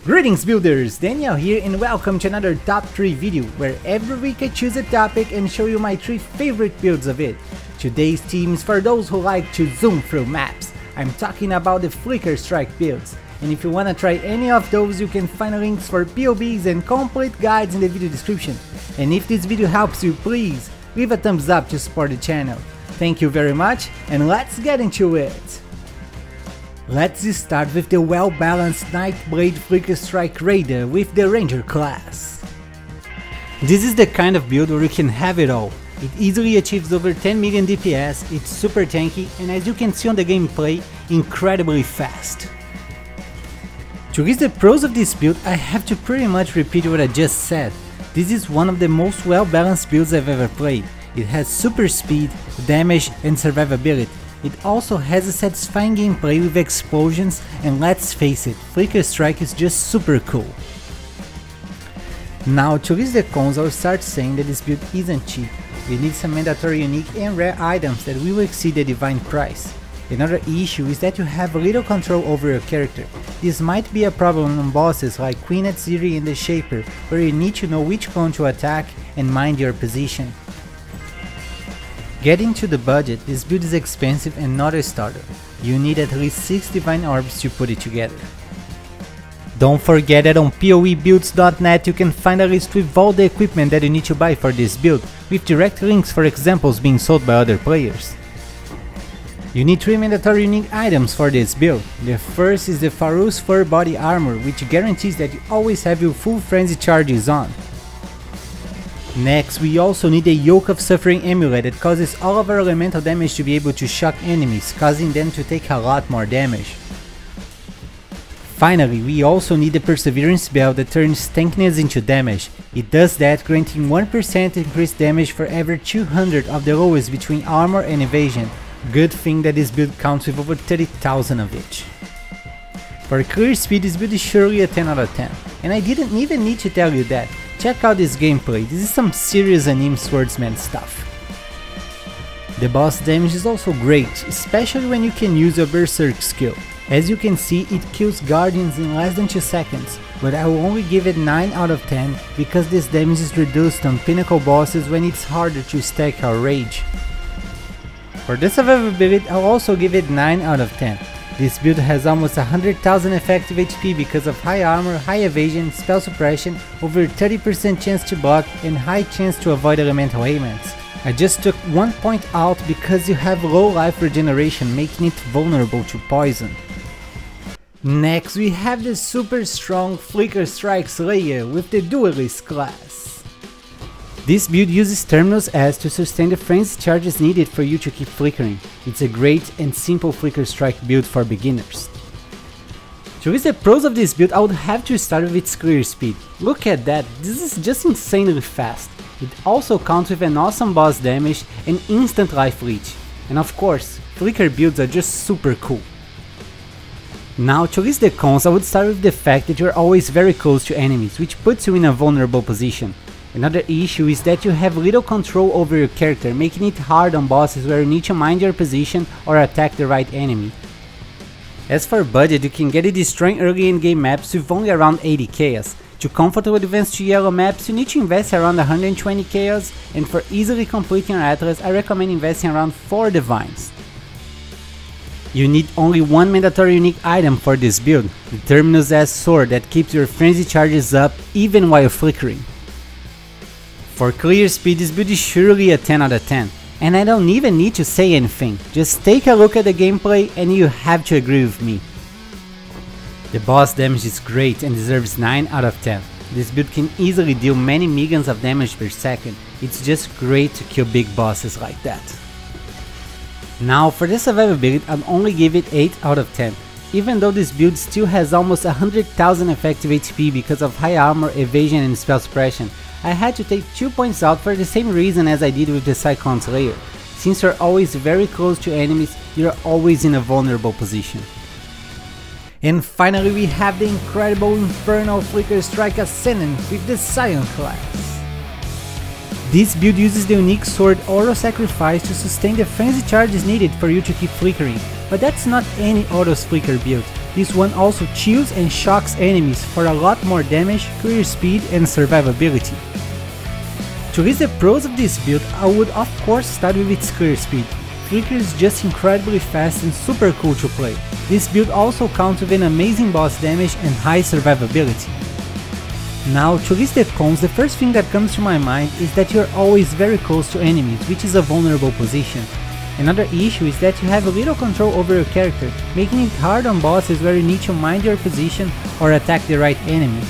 Greetings builders, Daniel here and welcome to another top 3 video where every week I choose a topic and show you my 3 favorite builds of it. Today's theme is for those who like to zoom through maps. I'm talking about the Flicker Strike builds, and if you wanna try any of those you can find links for POBs and complete guides in the video description. And if this video helps you, please leave a thumbs up to support the channel. Thank you very much and let's get into it! Let's start with the well-balanced Nightblade Flicker Strike Raider with the Ranger class. This is the kind of build where you can have it all. It easily achieves over 10 million DPS, it's super tanky and as you can see on the gameplay, incredibly fast. To list the pros of this build, I have to pretty much repeat what I just said. This is one of the most well-balanced builds I've ever played. It has super speed, damage and survivability. It also has a satisfying gameplay with explosions, and let's face it, Flicker Strike is just super cool. Now to list the cons, I'll start saying that this build isn't cheap. You need some mandatory unique and rare items that will exceed the divine price. Another issue is that you have little control over your character. This might be a problem on bosses like Queen Atziri and the Shaper, where you need to know which clone to attack and mind your position. Getting to the budget, this build is expensive and not a starter. You need at least 6 divine orbs to put it together. Don't forget that on PoEbuilds.net you can find a list with all the equipment that you need to buy for this build, with direct links for examples being sold by other players. You need 3 mandatory unique items for this build. The first is the Farus Fur Body Armor, which guarantees that you always have your full frenzy charges on. Next, we also need a Yoke of Suffering amulet that causes all of our elemental damage to be able to shock enemies, causing them to take a lot more damage. Finally, we also need the Perseverance Bell that turns tankiness into damage. It does that, granting 1% increased damage for every 200 of the lowest between armor and evasion. Good thing that this build counts with over 30,000 of each. For clear speed, this build is surely a 10 out of 10, and I didn't even need to tell you that. Check out this gameplay, this is some serious anime swordsman stuff. The boss damage is also great, especially when you can use your berserk skill. As you can see, it kills guardians in less than 2 seconds, but I will only give it 9 out of 10 because this damage is reduced on pinnacle bosses when it's harder to stack our rage. For the survivability, I'll also give it 9 out of 10. This build has almost 100,000 effective HP because of high armor, high evasion, spell suppression, over 30% chance to block and high chance to avoid elemental ailments. I just took 1 point out because you have low life regeneration, making it vulnerable to poison. Next we have the super strong Flicker Strike Slayer with the Duelist class. This build uses Terminus S to sustain the frenzy charges needed for you to keep flickering. It's a great and simple Flicker Strike build for beginners. To list the pros of this build, I would have to start with its clear speed. Look at that, this is just insanely fast. It also counts with an awesome boss damage and instant life leech. And of course, Flicker builds are just super cool. Now to list the cons, I would start with the fact that you are always very close to enemies, which puts you in a vulnerable position. Another issue is that you have little control over your character, making it hard on bosses where you need to mind your position or attack the right enemy. As for budget, you can get it destroying early in-game maps with only around 80 chaos. To comfortably advance to yellow maps, you need to invest around 120 chaos, and for easily completing your Atlas, I recommend investing around 4 divines. You need only 1 mandatory unique item for this build, the Terminus S sword that keeps your frenzy charges up even while flickering. For clear speed, this build is surely a 10 out of 10, and I don't even need to say anything, just take a look at the gameplay and you have to agree with me. The boss damage is great and deserves 9 out of 10. This build can easily deal many millions of damage per second, it's just great to kill big bosses like that. Now for the survivability, I'll only give it 8 out of 10, even though this build still has almost 100,000 effective HP because of high armor, evasion and spell suppression. I had to take 2 points out for the same reason as I did with the Cyclone Slayer. Since you're always very close to enemies, you're always in a vulnerable position. And finally we have the incredible Infernal Flicker Strike Ascendant with the Scion class. This build uses the unique sword Auto Sacrifice to sustain the frenzy charges needed for you to keep flickering, but that's not any Auto's Flicker build. This one also chills and shocks enemies for a lot more damage, clear speed and survivability. To list the pros of this build, I would of course start with its clear speed. Flicker is just incredibly fast and super cool to play. This build also counts with an amazing boss damage and high survivability. Now, to list the cons, the first thing that comes to my mind is that you're always very close to enemies, which is a vulnerable position. Another issue is that you have little control over your character, making it hard on bosses where you need to mind your position or attack the right enemy.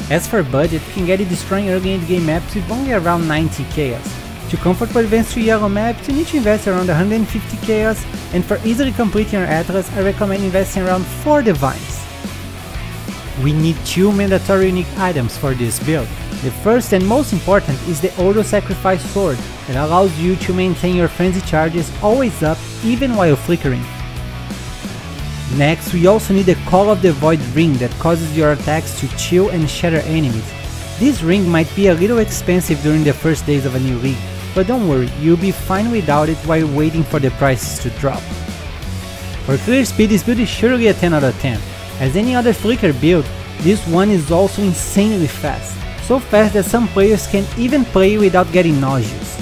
As for budget, you can get it destroying early endgame maps with only around 90 chaos. To comfortably advance to yellow maps, you need to invest around 150 chaos, and for easily completing your Atlas, I recommend investing around 4 divines. We need 2 mandatory unique items for this build. The first and most important is the Auto Sacrifice Sword that allows you to maintain your frenzy charges always up even while flickering. Next, we also need the Call of the Void ring that causes your attacks to chill and shatter enemies. This ring might be a little expensive during the first days of a new league, but don't worry, you'll be fine without it while waiting for the prices to drop. For clear speed, this build is surely a 10 out of 10. As any other Flicker build, this one is also insanely fast, so fast that some players can even play without getting nauseous.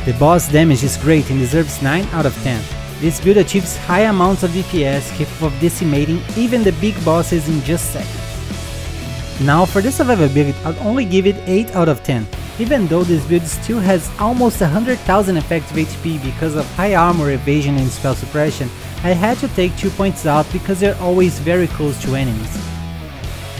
The boss damage is great and deserves 9 out of 10. This build achieves high amounts of DPS capable of decimating even the big bosses in just seconds. Now for the survivability, I'd only give it 8 out of 10, even though this build still has almost 100,000 effective HP because of high armor, evasion and spell suppression. I had to take 2 points out because they're always very close to enemies.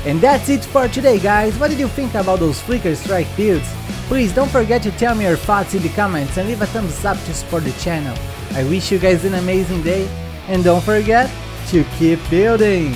And that's it for today, guys. What did you think about those Flicker Strike builds? Please don't forget to tell me your thoughts in the comments and leave a thumbs up to support the channel. I wish you guys an amazing day and don't forget to keep building!